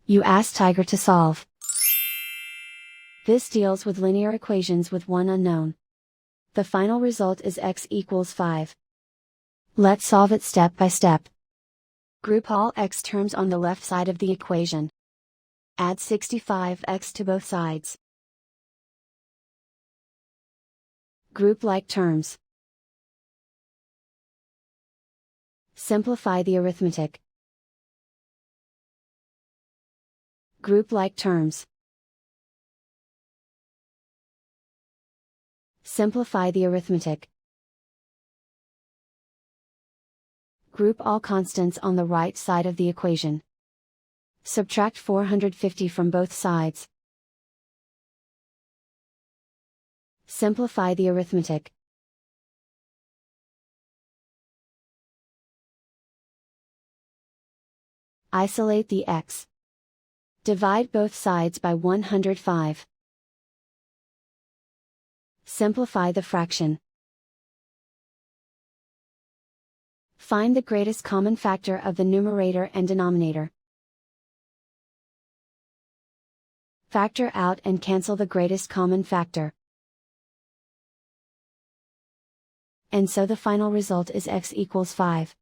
You ask Tiger to solve. This deals with linear equations with one unknown. The final result is x equals 5. Let's solve it step by step. Group all x terms on the left side of the equation. Add 65x to both sides. Group like terms. Simplify the arithmetic. Group like terms. Simplify the arithmetic. Group all constants on the right side of the equation. Subtract 450 from both sides. Simplify the arithmetic. Isolate the x. Divide both sides by 105. Simplify the fraction. Find the greatest common factor of the numerator and denominator. Factor out and cancel the greatest common factor. And so the final result is x equals 5.